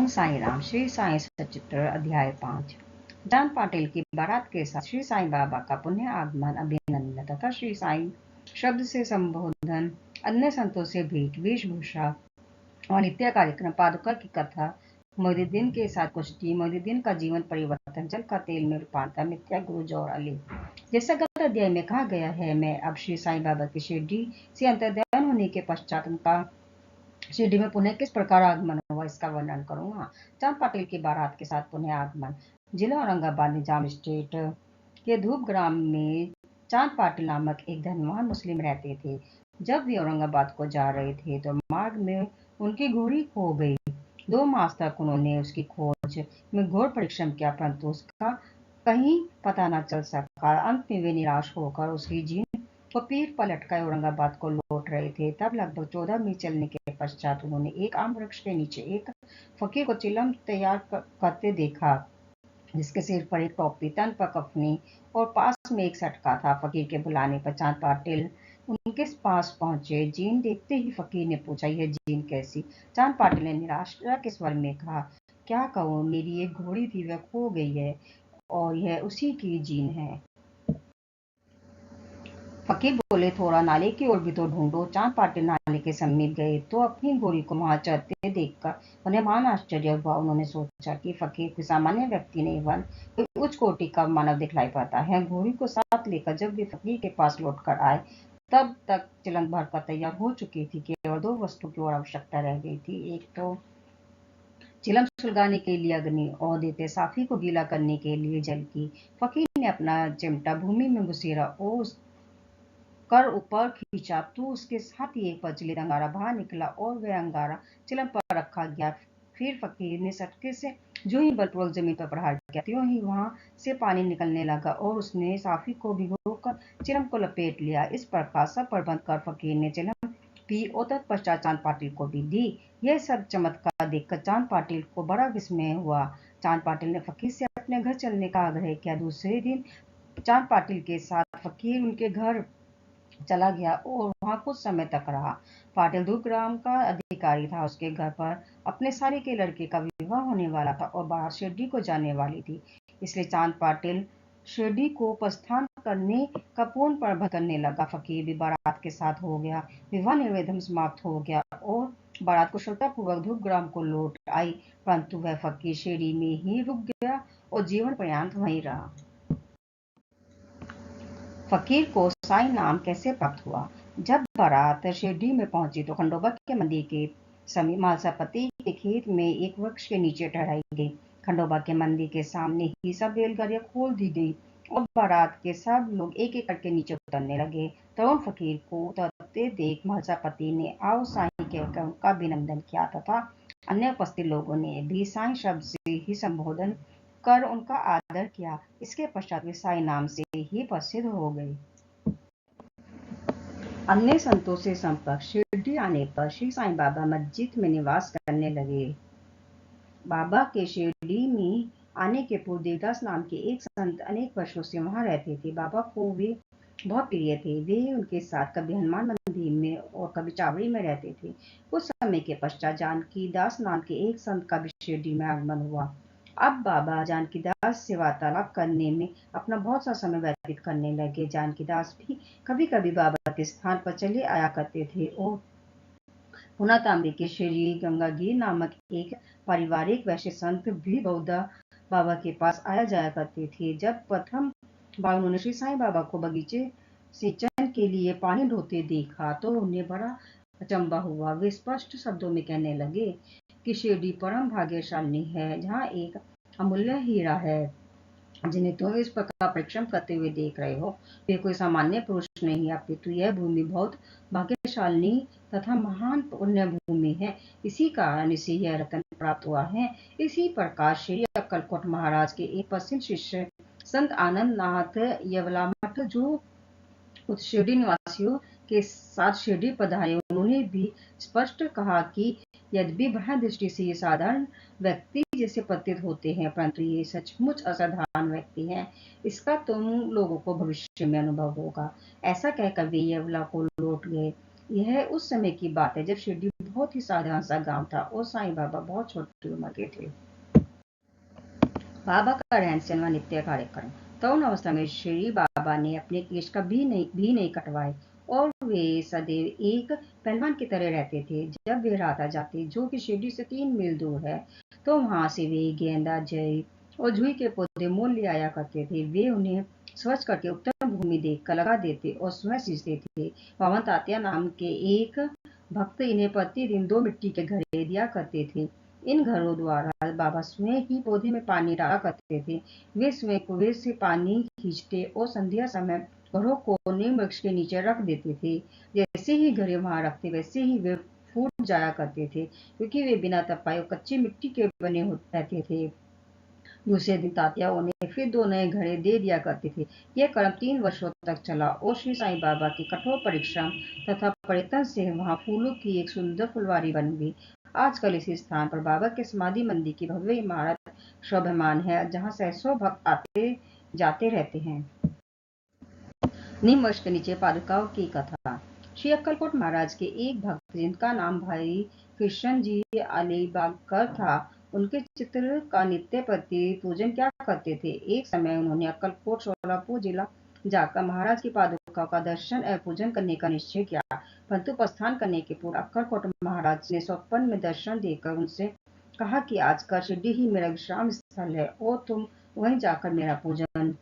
ओम साई राम। श्री साई सचित्र अध्याय 5। चांद पाटिल की बारात के साथ श्री साईं बाबा का पुण्य आगमन, अभिनंदन तथा श्री साईं शब्द से संबोधन, अन्य संतों से भेंट, वेशभूषा और नित्य कार्यक्रम, पादुका की कथा, मोइनुद्दीन के साथ कुश्ती, मोइनुद्दीन का जीवन परिवर्तन, जल का तेल में रूपांतर, मिथ्या गुरु जौहराली। जैसा गत अध्याय में कहा गया है, मैं अब श्री साईं बाबा की शिरडी से अंतर्ध्यान होने के पश्चात उनका शिरडी में पुनः किस प्रकार आगमन हुआ इसका वर्णन करूंगा। चांद पाटिल की बारात के साथ पुनः आगमन। जिला औरंगाबाद, निजाम स्टेट के धूप ग्राम में चांद पाटिल नामक एक धनवान मुस्लिम रहते थे। जब वे औरंगाबाद को जा रहे थे तो मार्ग में उनकी घोड़ी खो गई। 2 मास तक उन्होंने उसकी खोज में घोर परिश्रम किया, परंतु उसका कहीं पता न चल सका। अंत में वे निराश होकर उसकी जीन वो पीठ पलटकर औरंगाबाद को लौट रहे थे। तब लगभग 14 मील चलने के पश्चात उन्होंने एक आम वृक्ष के नीचे एक फकीर को चिलम तैयार करते देखा, जिसके सिर पर एक टोपी, तन पर कफनी और पास में एक सटका था। फकीर के बुलाने पर चांद पाटिल उनके पास पहुंचे। जीन देखते ही फकीर ने पूछा, यह जीन कैसी? चांद पाटिल ने निराशा के स्वर में कहा, क्या कहूँ, मेरी एक घोड़ी थी, वह खो गई है और यह उसी की जीन है। फकीर बोले, थोड़ा नाले की ओर भी तो ढूंढो। चांद पाटिल नाले के समीप गए तो अपनी घोड़ी को वहां चरते देखकर उन्हें महान आश्चर्य हुआ। उन्होंने सोचा कि फकीर कोई सामान्य व्यक्ति नहीं बन कोई उच्च कोटि का मानव दिखलाई पड़ता है। घोड़ी को साथ लेकर जब वे फकीर के पास लौट कर आए तब तक चिलम भरकर तैयार हो चुकी थी। केवल 2 वस्तु की और आवश्यकता रह गई थी। एक तो चिलम सुलगाने के लिए अग्नि और द्वितीय साफी को गीला करने के लिए जल की। फकीर ने अपना चिमटा भूमि में घुसेरा और कर ऊपर खींचा तो उसके साथ ही एक पचली अंगारा बाहर निकला और वह अंगारा चिलम पर रखा गया। फिर फकीर ने सटके से जो ही बलपूर्वक जमीन पर प्रहार किया, त्यों ही वहां से पानी निकलने लगा और उसने साफी को भिगोकर चिलम को लपेट लिया। इस प्रकार सब प्रबंध कर फकीर ने चिलम पी और तत्पश्चात चांद पाटिल को भी दी। यह सब चमत्कार देखकर चांद पाटिल को बड़ा विस्मय हुआ। चांद पाटिल ने फकीर से अपने घर चलने का आग्रह किया। दूसरे दिन चांद पाटिल के साथ फकीर उनके घर चला गया और वहां कुछ समय तक रहा। पाटिल धूप ग्राम का अधिकारी था। उसके घर पर अपने साले के लड़के का विवाह होने वाला था और बारात शिरडी को जाने वाली थी। इसलिए चांद पाटिल शिरडी को प्रस्थान करने का पूर्ण प्रबंध करने लगा। फकीर भी बारात के साथ हो गया। विवाह निर्विघ्न समाप्त हो गया और बारात कुशलतापूर्वक धूप ग्राम को लौट आई, परंतु वह फकीर शिरडी में ही रुक गया और जीवन पर्यंत वहीं रहा। फकीर को साई नाम कैसे प्राप्त हुआ? जब बारात शिरडी में पहुंची तो खंडोबा के मंदिर के समीप मालसापति के खेत में एक वृक्ष के नीचे ठहराई गई। खंडोबा के मंदिर के सामने ही सब रेलगाड़ियां खोल दी गई और बारात के सब लोग एक एक करके नीचे उतरने लगे। तरुण फकीर को उतरते देख मालसापति ने आओ साईं कहकर उनका अभिनंदन किया तथा अन्य उपस्थित लोगों ने भी साईं शब्द से ही संबोधन कर उनका आदर किया। इसके पश्चात वे साईं नाम से ही प्रसिद्ध हो गए। अन्य संतों से संपर्क। शिरडी आने पर श्री साईं बाबा मस्जिद में निवास करने लगे। बाबा के शिरडी में आने के पूर्व देवदास नाम के एक संत अनेक वर्षों से वहां रहते थे। बाबा को वे बहुत प्रिय थे। वे उनके साथ कभी हनुमान मंदिर में और कभी चावड़ी में रहते थे। कुछ समय के पश्चात जानकी दास नाम के एक संत का भी शिरडी में आगमन हुआ। अब बाबा जानकीदास से वार्तालाप करने में अपना बहुत सा समय व्यतीत करने लगे। जानकीदास भी कभी कभी बाबा के स्थान पर चले आया करते थे और पुनः तांबे के श्री गंगागीर नामक एक पारिवारिक वैश्य संत भी बहुधा बाबा के पास आया जाया करते थे। जब प्रथम बार उन्होंने श्री साईं बाबा को बगीचे सिंचन के लिए पानी ढोते देखा तो उन्हें बड़ा अचंबा हुआ। वे स्पष्ट शब्दों में कहने लगे कि शिरडी परम भाग्यशाली है, जहाँ एक अमूल्य हीरा है जिन्हें तुम इस प्रकार परिश्रम करते हुए देख रहे हो। वे कोई सामान्य पुरुष नहीं, अपितु यह भूमि बहुत भाग्यशाली तथा महान पुण्य भूमि है। इसी कारण इसे यह रत्न प्राप्त हुआ है। इसी प्रकार श्री अक्कलकोट महाराज के एक प्रसिद्ध शिष्य संत आनंद नाथ यवलामठ जो शिरडी निवासियों के साथ शिरडी पधारे, उन्होंने भी स्पष्ट कहा कि यद्यपि बाह्य दृष्टि से ये साधारण व्यक्ति जैसे प्रतीत होते हैं, परंतु ये सचमुच असाधारण व्यक्ति हैं। इसका तुम लोगों को भविष्य में अनुभव होगा। ऐसा कहकर वे यवला को लौट गए। यह उस समय की बात है जब शिरडी बहुत बहुत ही साधारण सा गांव था और साईं बाबा बहुत छोटी उम्र के थे। बाबा का रहन सहन व नित्य कार्यक्रम। तरुण अवस्था में श्री बाबा ने अपने केश कभी नहीं कटवाए और वे सदैव एक पहलवान की तरह रहते थे। जब वे रात आ जाते, जो कि शिरडी से 3 मील दूर है, तो वहां से वे गेंदा, जई और जुई के पौधे मोल ले आया करते थे। वे उन्हें स्वच्छ करके उत्तम भूमि देखकर लगा देते और स्वयं सींचते थे। पवन तात्या नाम के एक भक्त इन्हें प्रतिदिन 2 मिट्टी के घड़े दिया करते थे। इन घरों द्वारा बाबा स्वयं ही पौधे में पानी डाला करते थे। वे स्वयं कुएं से पानी खींचते और संध्या समय घरों को नीम वृक्ष के नीचे रख देते थे। जैसे ही घड़े वहां रखते, वैसे ही वे फूट जाया करते थे, क्योंकि वे बिना तपाए और कच्ची मिट्टी के बने रहते थे। दूसरे दिन तात्या उन्हें फिर 2 नए घड़े दे दिया करते थे। यह क्रम 3 वर्षों तक चला और श्री साईं बाबा के कठोर परिश्रम तथा प्रयत्न से वहां फूलों की एक सुंदर फुलवारी बन गई। आजकल इसी स्थान पर बाबा के समाधि मंदिर की भव्य इमारत शोभायमान है, जहां सैकड़ों भक्त आते जाते रहते हैं। नीम वृक्ष के नीचे पादुकाओं की कथा। श्री अक्कलकोट महाराज के एक भक्त, जिनका नाम भाई कृष्ण जी अलीबागकर था, उनके चित्र का नित्य प्रति पूजन क्या करते थे। एक समय उन्होंने अक्कलकोट सोलापुर जिला जाकर महाराज की पादुकाओं का दर्शन एवं पूजन करने का निश्चय किया, परंतु प्रस्थान करने के पूर्व अक्कलकोट महाराज ने स्वप्न में दर्शन देकर उनसे कहा कि आजकल शिरडी ही मेरा विश्राम स्थल है और तुम वहीं जाकर मेरा पूजन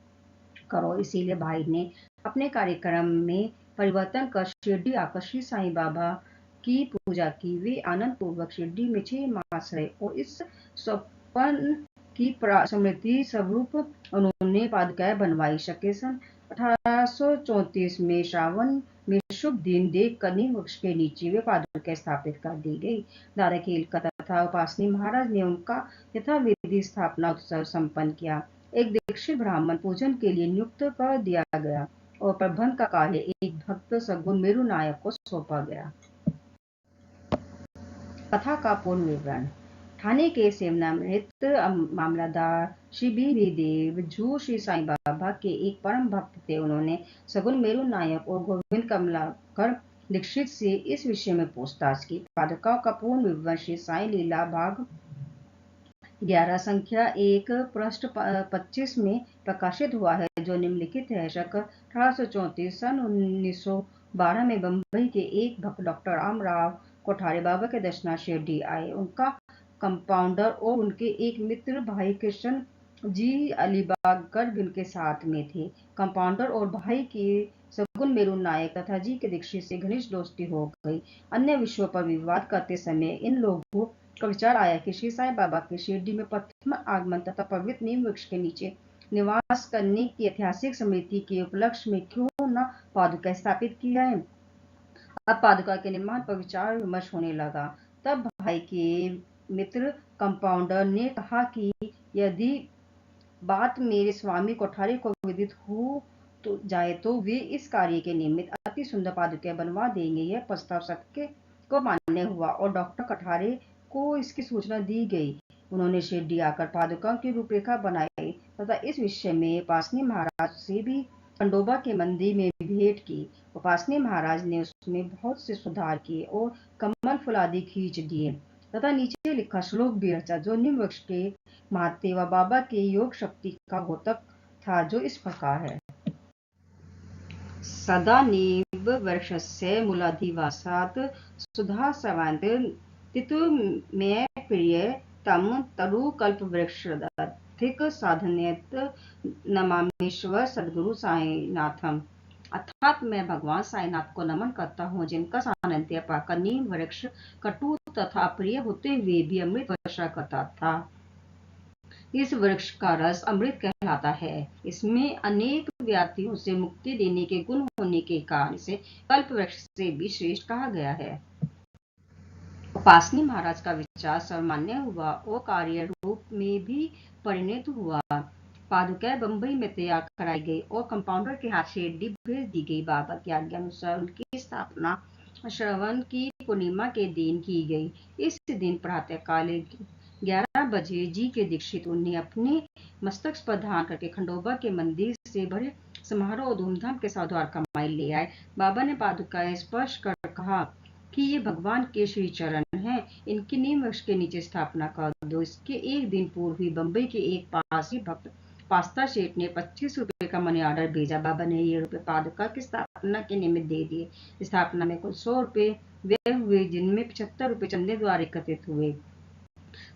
करो। इसीलिए भाई ने अपने कार्यक्रम में परिवर्तन कर शिरडी आकर श्री साईं बाबा की पूजा की। वे आनंद पूर्वक शिरडी में 6 मास रहे और इस स्वप्न की स्मृति स्वरूप उन्होंने पादुकाएं बनवाई। शके सन 1834 में श्रावण में शुभ दिन देखकर नीम वृक्ष के नीचे वे पादुकाएं स्थापित कर दी गई। दादा केलकर तथा उपासनी महाराज ने उनका यथाविधि स्थापना उत्सव संपन्न किया। एक दीक्षित ब्राह्मण पूजन के लिए नियुक्त कर दिया गया और प्रबंध का कार्य एक भक्त सद्गुरु मेरू नायक को सौंपा गया। कथा का पूर्ण विवरण। ठाणे के सेवानिवृत्त मामलतदार श्री बी देव, जो श्री साईं बाबा के एक परम भक्त थे, उन्होंने सद्गुरु मेरू नायक और गोविंद कमलाकर दीक्षित से इस विषय में पूछताछ की। पादुकाओं का पूर्ण विवरण श्री साईं लीला भाग 11 संख्या 1 पृष्ठ 25 में प्रकाशित हुआ है, जो निम्नलिखित है। शक 1834 सन 1912 में बंबई के एक भक्त डॉक्टर रामराव कोठारी बाबा के दर्शनार्थ शिरडी आए। उनका कंपाउंडर और उनके एक मित्र भाई कृष्ण जी अलीबागकर भी उनके साथ में थे। कंपाउंडर और भाई की सद्गुरु मेरू नायक तथा जी के दीक्षित से घनिष्ठ दोस्ती हो गई। अन्य विषयों पर विवाद करते समय इन लोगों का विचार आया कि श्री साईं बाबा के शिरडी में प्रथम आगमन तथा पवित्र नीम वृक्ष के नीचे निवास करने की ऐतिहासिक स्मृति के उपलक्ष्य में क्यों न पादुका स्थापित की जाए। अब पादुका के निर्माण पर विचार विमर्श होने लगा। तब भाई के मित्र कंपाउंडर ने कहा कि यदि बात मेरे स्वामी कोठारी को विदित हो तो जाए तो वे इस कार्य के निमित्त अति सुंदर पादुका बनवा देंगे। यह प्रस्ताव सबके को मान्य हुआ और डॉक्टर कोठारी को इसकी सूचना दी गई। उन्होंने शिरडी आकर पादुकाओं की रूपरेखा बनाई तथा इस विषय में उपासनी महाराज से भी खंडोबा के मंदिर में भेंट की। उपासनी महाराज ने उसमें बहुत से सुधार किए और कमल फूल आदि खींच दिए तथा नीचे लिखा श्लोक भी रचा, जो नीम वृक्ष के महात्म्य व बाबा के योग शक्ति का द्योतक था, जो इस प्रकार है। सदा नीम वृक्षस्य मूलाधिवासात् सुधा स्रवन्त तितुमय प्रिय तम तरुकल्पवृक्षाधिक साधनयत नमामीश्वर सद्गुरु साईनाथम। अर्थात मैं भगवान साईनाथ को नमन करता हूँ, जिनका सानिध्य पाकर नीम वृक्ष कटु तथा अप्रिय होते हुए भी अमृत वर्षा करता था। इस वृक्ष का रस अमृत कहलाता है। इसमें अनेक व्याधियों से मुक्ति देने के गुण होने के कारण इसे कल्प वृक्ष से भी श्रेष्ठ कहा गया है। उपासनी महाराज का विचार सर्वमान्य हुआ और कार्य रूप में भी परिणत हुआ। पादुकाएं बंबई में तैयार कराई गई और कंपाउंडर के हाथ शिरडी भेज दी गई। बाबा की आज्ञा अनुसार उनकी स्थापना श्रवण की पूर्णिमा के दिन की गई। इस दिन प्रातःकाल 11 बजे जी के दीक्षित उन्हें अपने मस्तक पर धारण करके खंडोबा के मंदिर से बड़े समारोह और धूमधाम के साथ द्वारका माई ले आए। बाबा ने पादुकाएं स्पर्श कर कहा, कि ये भगवान के श्री चरण हैं, इनकी नीम वृक्ष के नीचे स्थापना कर दो। इसके एक दिन पूर्व ही बम्बई के एक पारसी भक्त पास्ता सेठ ने 25 रुपए का मनी ऑर्डर भेजा। बाबा ने ये रुपए पादुका की स्थापना के निमित्त दे दिए। स्थापना में कुल 100 रुपए व्यय हुए, जिनमें 75 रुपए चंदे द्वारा एकत्रित हुए।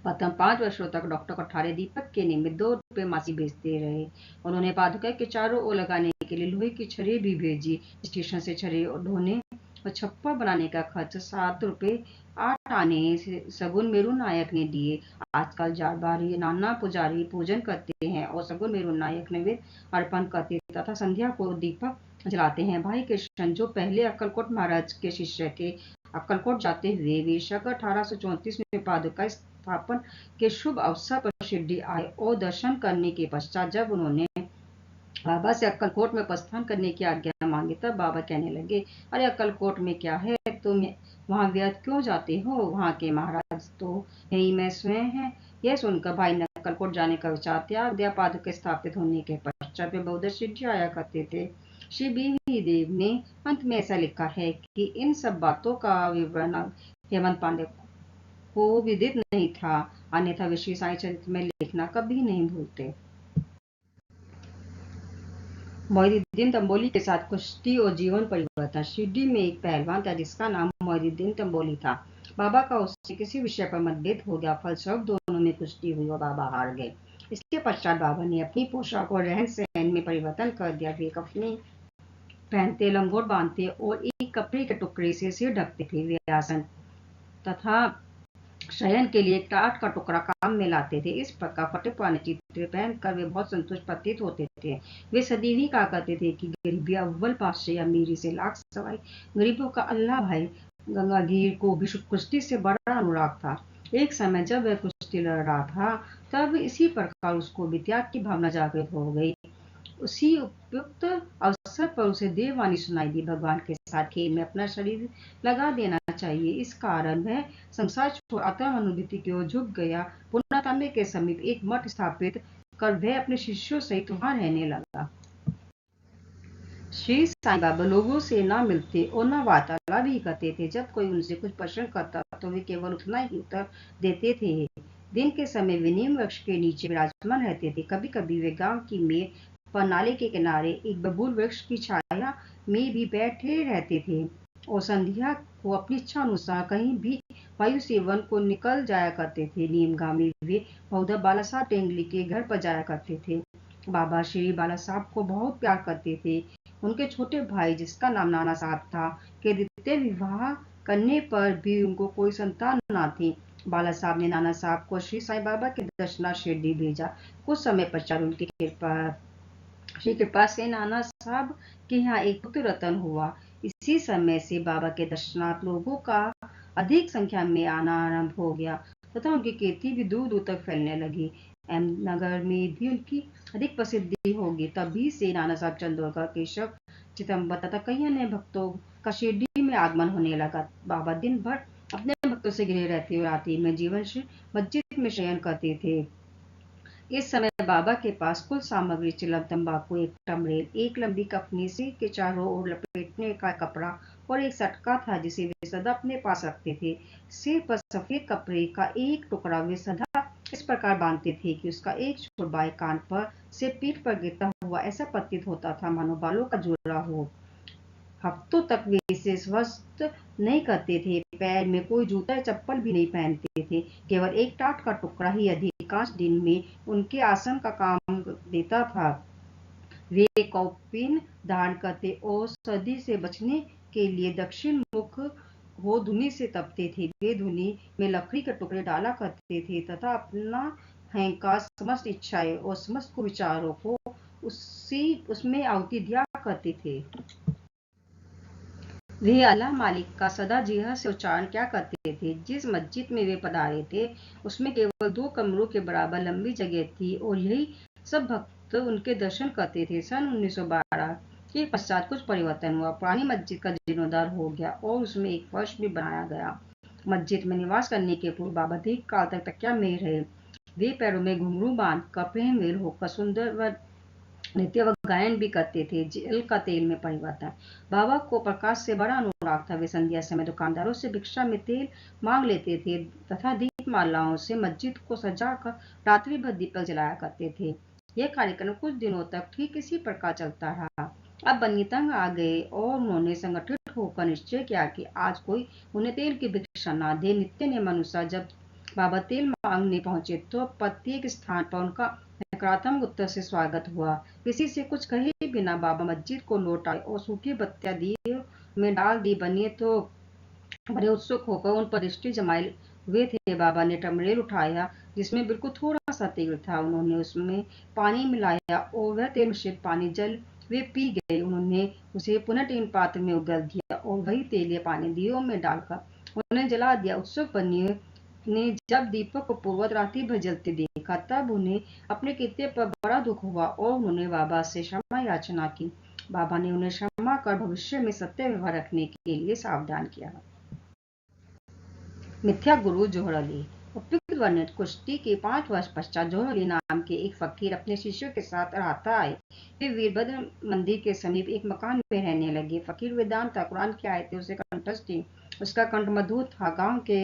प्रथम 5 वर्षों तक डॉक्टर कठारे दीपक के निमित्त 2 रुपए मासिक भेजते रहे। उन्होंने पादुका के चारों ओर लगाने के लिए लोहे की छड़ें भी भेजी। स्टेशन से छड़ें ढोने और छप्पर बनाने का खर्च 7 रुपए 8 आने सगुन मेरू नायक ने दिए। आजकल जारबारी नाना पुजारी पूजन करते हैं और सगुन मेरू नायक नैवेद्य अर्पण करते तथा संध्या को दीपक जलाते हैं। भाई कृष्ण जो पहले अक्कलकोट महाराज के शिष्य थे, अक्कलकोट जाते हुए वे शक 1834 में पादुका स्थापन के शुभ अवसर पर शिरडी आए और दर्शन करने के पश्चात जब उन्होंने बाबा से अक्कलकोट में प्रस्थान करने की आज्ञा मांगी, तब बाबा कहने लगे, अरे अक्कलकोट में क्या है, तुम वहां व्यर्थ क्यों जाते हो, वहां के महाराज तो यही मैं स्वयं है। यह सुनकर भाई ने अक्कलकोट जाने का विचार त्याग दिया। पादुका स्थापित होने के पश्चात वे बहुधा शिरडी आया करते थे। श्री बीवी देव ने अंत में ऐसा लिखा है कि इन सब बातों का विवरण हेमंत पांडे को विदित नहीं था, अन्यथा वे श्री साईं चरित्र में लिखना कभी नहीं भूलते। मोइनुद्दीन तंबोली के साथ कुश्ती और जीवन परिवर्तन। शिरडी में एक पहलवान था जिसका नाम मोइनुद्दीन तंबोली था। बाबा का उससे किसी विषय पर मतभेद हो गया, फलस्वरूप दोनों में कुश्ती हुई और बाबा हार गए। इसके पश्चात बाबा ने अपनी पोशाक और रहन सहन में परिवर्तन कर दिया। वे कफनी पहनते, लंगोट बांधते और एक कपड़े के टुकड़े से सिर ढकते थे। वे आसन तथा शयन के लिए टाट का टुकड़ा काम में लाते थे। इस प्रकार फटे पुराने चित्र पहनकर वे बहुत संतुष्ट प्रतीत होते थे। वे सदैव ही कहा करते थे कि गरीबी अव्वल पातशाही, अमीरी से लाख सवाई। गरीबों का अल्लाह भाई गंगागीर को भी कुश्ती से बड़ा अनुराग था। एक समय जब वह कुश्ती लड़ रहा था, तब इसी प्रकार उसको भी त्याग की भावना जागृत हो गई। उसी उपयुक्त अवसर पर उसे देववाणी सुनाई दी, भगवान के साथ खेल में अपना शरीर लगा देना चाहिए। इस कारण वह संसार छोड़ आत्मानुभूति की ओर झुक गया। पुन्ना के समीप एक मठ स्थापित कर वह अपने शिष्यों सहित वहां रहने लगा। श्री साईं बाबा लोगों से न मिलते और न वार्तालाप भी करते थे। जब कोई उनसे कुछ प्रश्न करता तो वे केवल उतना ही उत्तर देते थे। दिन के समय वे नीम वृक्ष के नीचे विराजमान रहते थे। कभी कभी वे गांव की मेड़ पर नाले के किनारे एक बबूल वृक्ष की छाया में भी बैठे रहते थे और संध्या को अपनी इच्छा अनुसार कहीं भी वायु सेवन को निकल जाया करते थे। नीमगांव में वे बहुधा बाला साहब टेंगली के घर पर जाया करते थे। बाबा श्री बाला साहब को बहुत प्यार करते थे। उनके छोटे भाई, जिसका नाम नाना साहब था, के द्वितीय विवाह करने पर भी उनको कोई संतान न थी। बाला साहब ने नाना साहब को श्री साईं बाबा के दर्शनार्थ शिरडी भेजा। कुछ समय पश्चात उनकी कृपा से नाना साहब के यहाँ एक पुत्र रतन हुआ। इसी समय से बाबा के दर्शनार्थ लोगों का अधिक संख्या में आना आरंभ हो गया तथा उनकी कीर्ति भी दूर दूर तक फैलने लगी। अहमदनगर में भी उनकी अधिक प्रसिद्धि होगी। तभी से नाना साहब चंदोरकर, केशव चिदम्बर तथा कई अन्य भक्तों का शिरडी में आगमन होने लगा। बाबा दिन भर अपने भक्तों से घिरे रहते और रात्रि में जीवन से मस्जिद में शयन करते थे। इस समय बाबा के पास कुल सामग्री चिलम, तंबाकू, एक टमरेल, एक लंबी कफनी, सिर के चारों ओर लपेटने का कपड़ा और एक सटका था जिसे वे सदा अपने पास रखते थे। सिर पर सफेद कपड़े का एक टुकड़ा वे सदा इस प्रकार बांधते थे कि उसका एक छोर बाएं कान पर से पीठ पर गिरता हुआ ऐसा प्रतीत होता था मानो बालों का जोड़ा हो। हफ्तों तक वे इसे स्वस्थ नहीं करते थे। पैर में कोई जूता या चप्पल भी नहीं पहनते थे। केवल एक टाट का टुकड़ा ही अधिकांश दिन में उनके आसन का काम देता था। वे कौपीन धारण करते और सर्दी से बचने के लिए दक्षिण मुख हो धुनी से तपते थे। वे धुनी में लकड़ी के टुकड़े डाला करते थे तथा अपना अहंकार, समस्त इच्छाएं और समस्त विचारों को उसमें आहुति दिया करते थे। वे अल्लाह मालिक का सदा जिह्वा से उच्चारण क्या करते थे। जिस मस्जिद में वे पधारे थे उसमें केवल 2 कमरों के बराबर लंबी जगह थी और यही सब भक्त उनके दर्शन करते थे। सन 1912 के पश्चात कुछ परिवर्तन हुआ। पुरानी मस्जिद का जीर्णोद्धार हो गया और उसमें एक फर्श भी बनाया गया। मस्जिद में निवास करने के पूर्व बाबा दीर्घ काल तक तकिया में रहे। वे पैरों में घुंघरू बांध कर प्रेम वेल होकर सुंदर नृत्य व गायन भी करते थे। जल का तेल में परिवर्तन। बाबा को प्रकाश से बड़ा अनुराग था। वे संध्या समय दुकानदारों से भिक्षा में तेल मांग लेते थे तथा दीपमालाओं से मस्जिद को सजाकर रात्रि भर दीपक जलाया करते थे। यह कार्यक्रम कुछ दिनों तक ठीक इसी प्रकार चलता रहा। अब बन्नी तंग आ गए और उन्होंने संगठित होकर निश्चय किया कि आज कोई उन्हें तेल की भिक्षा न दे। नित्य नियमानुसार जब बाबा तेल मांगने पहुंचे तो प्रत्येक स्थान पर उनका नकारात्मक उत्तर से स्वागत हुआ। किसी से कुछ कहे बिना बाबा मस्जिद को लौट आए और सूखी बत्तियां दिए में डाल दी। बनिए तो बड़े उत्सुक होकर उन पर दृष्टि जमाए हुए थे। बाबा ने टमरेल उठाया जिसमें बिल्कुल थोड़ा सा तेल था। उन्होंने उसमें पानी मिलाया और वह तेल मिश्रित पानी जल वे पी गए। उन्होंने उसे पुनः टीन पात्र में उगल दिया और वही तेल या पानी दियों में डालकर उन्हें जला दिया। उत्सुक बनिए ने जब दीपक को पूर्वत रात्रि भर जलते देखा तब उन्हें अपने कृत्य पर बड़ा दुख हुआ और उन्होंने बाबा से क्षमा याचना की। बाबा ने उन्हें क्षमा कर भविष्य में सत्य व्यवहार रखने के लिए सावधान किया। मिथ्या गुरु जोहर अली। उपयुक्त वर्णित कुश्ती के 5 वर्ष पश्चात जोहर अली नाम के एक फकीर अपने शिष्यों के साथ राहता आए। वे वीरभद्र मंदिर के समीप एक मकान में रहने लगे। फकीर वेदांत था, कुरान की आयतें उसे कंठस्थ थी। उसका कंठ मधुर था। गांव के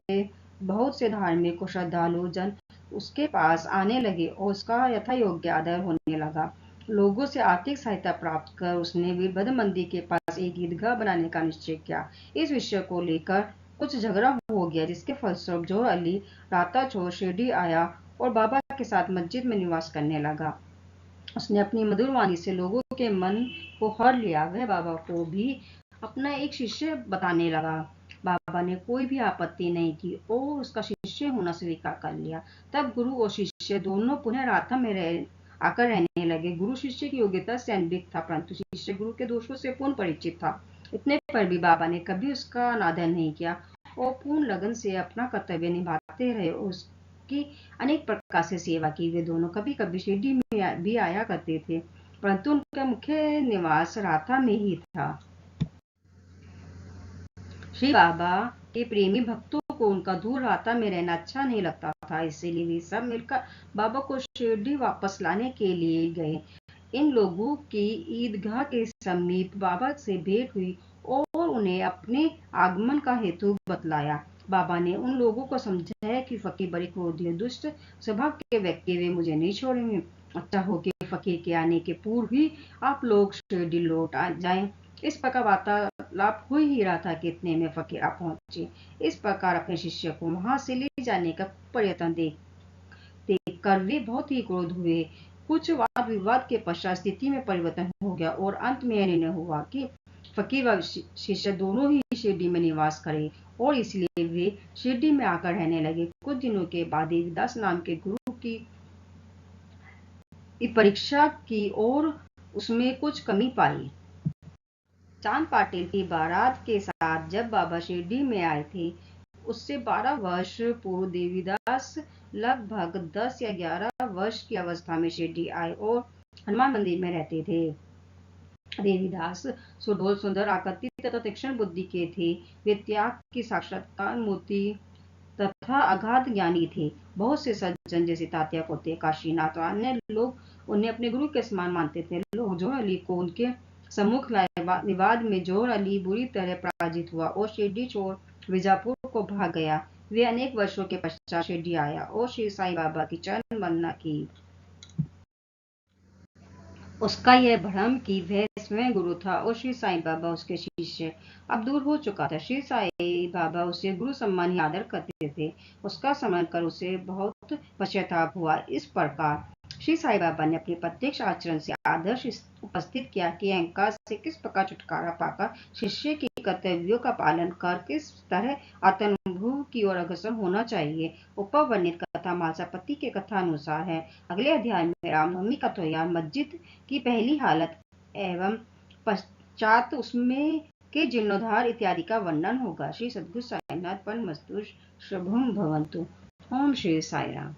बहुत से धार्मिक और श्रद्धालु जन उसके पास आने लगे और उसका यथायोग्य आदर होने लगा। लोगों से आर्थिक सहायता प्राप्त कर उसने वीरभद्र मंदिर के पास एक ईदगाह बनाने का निश्चय किया। इस विषय को लेकर कुछ झगड़ा हो गया जिसके फलस्वरूप जोहर अली राता छोड़ शिरडी आया और बाबा के साथ मस्जिद में निवास करने लगा। उसने अपनी मधुर वाणी से लोगों के मन को हर लिया। वह बाबा को भी अपना एक शिष्य बताने लगा। बाबा ने कोई भी आपत्ति नहीं की और उसका शिष्य होना स्वीकार कर लिया। तब गुरु और शिष्य दोनों पुनः राता में आकर रहने लगे। गुरु शिष्य की योग्यता से अनभिज्ञ था परंतु शिष्य गुरु के दोषों से पूर्ण परिचित था। इतने पर भी बाबा ने कभी उसका अनादर नहीं किया और पूर्ण लगन से अपना कर्तव्य निभाते रहे। उसकी अनेक प्रकार से सेवा की। वे दोनों कभी कभी शिरडी में भी आया करते थे परंतु उनका मुख्य निवास राता में ही था। श्री बाबा के प्रेमी भक्तों को उनका दूर राता में रहना अच्छा नहीं लगता था, इसीलिए वे सब मिलकर बाबा को शिरडी वापस लाने के लिए गए। इन लोगों की ईदगाह के समीप बाबा से भेंट हुई और उन्हें अपने आगमन का हेतु बतलाया। बाबा ने उन लोगों को समझाया कि फकीर बड़े क्रोधी और दुष्ट स्वभाव के व्यक्ति, वे मुझे नहीं छोड़ेंगे। अच्छा हो कि फकीर के आने के पूर्व ही आप लोग शिरडी लौट जाएं। इस प्रकार वार्तालाप हो ही रहा था कि इतने में फकीर आ पहुंचे। इस प्रकार अपने शिष्य को वहां से ले जाने का प्रयत्न देखकर वे बहुत ही क्रोध हुए। कुछ वाद विवाद के पश्चात स्थिति में परिवर्तन हो गया और अंत में यह निर्णय हुआ कि फकीर व शिष्य दोनों ही शिरडी में निवास करें और इसलिए वे शिरडी में आकर रहने लगे। कुछ दिनों के बाद देवीदास नाम के गुरु की परीक्षा की और उसमें कुछ कमी पाई। चांद पाटिल की बारात के साथ जब बाबा शिरडी में आए थे उससे 12 वर्ष पूर्व देवीदास लगभग 10 या 11 वर्ष की अवस्था में शिरडी आए और हनुमान मंदिर में रहते थे। देवीदास सुडोल, सुंदर, आकृति तथा तीक्ष्ण बुद्धि के थे। वे त्याग की साक्षात्कार मूर्ति तथा अगाध ज्ञानी थे। बहुत से सज्जन जैसे तात्या पोते, काशीनाथ और अन्य लोग उन्हें अपने गुरु के समान मानते थे। लोग जोहर अली को उनके सम्मुख लाए। विवाद में जोहर अली बुरी तरह पराजित हुआ और शिरडी छोड़ बीजापुर को भाग गया। वे अनेक वर्षों के पश्चात शिरडी आया और श्री साईं बाबा की चरण वंदना की। उसका यह भ्रम कि वह स्वयं गुरु था और श्री साईं बाबा उसके शिष्य अब दूर हो चुका था। श्री साईं बाबा उसे गुरु सम्मान ही आदर करते थे। उसका स्मरण कर उसे बहुत पश्चाताप हुआ। इस प्रकार श्री साईं बाबा ने अपने प्रत्यक्ष आचरण से आदर्श उपस्थित किया कि अहंकार से किस प्रकार छुटकारा पाकर शिष्य के कर्तव्यों का पालन कर किस तरह आत्मानुभव की ओर अग्रसर होना चाहिए। ऊपर वर्णित कथा मालसापति के कथा अनुसार है। अगले अध्याय में रामनवमी का त्योहार, मस्जिद की पहली हालत एवं पश्चात उसमें के जीर्णोद्धार इत्यादि का वर्णन होगा। श्री सद्गुरु साईनाथ परमस्तु शुभम भवन्तु। ओम श्री साई राम।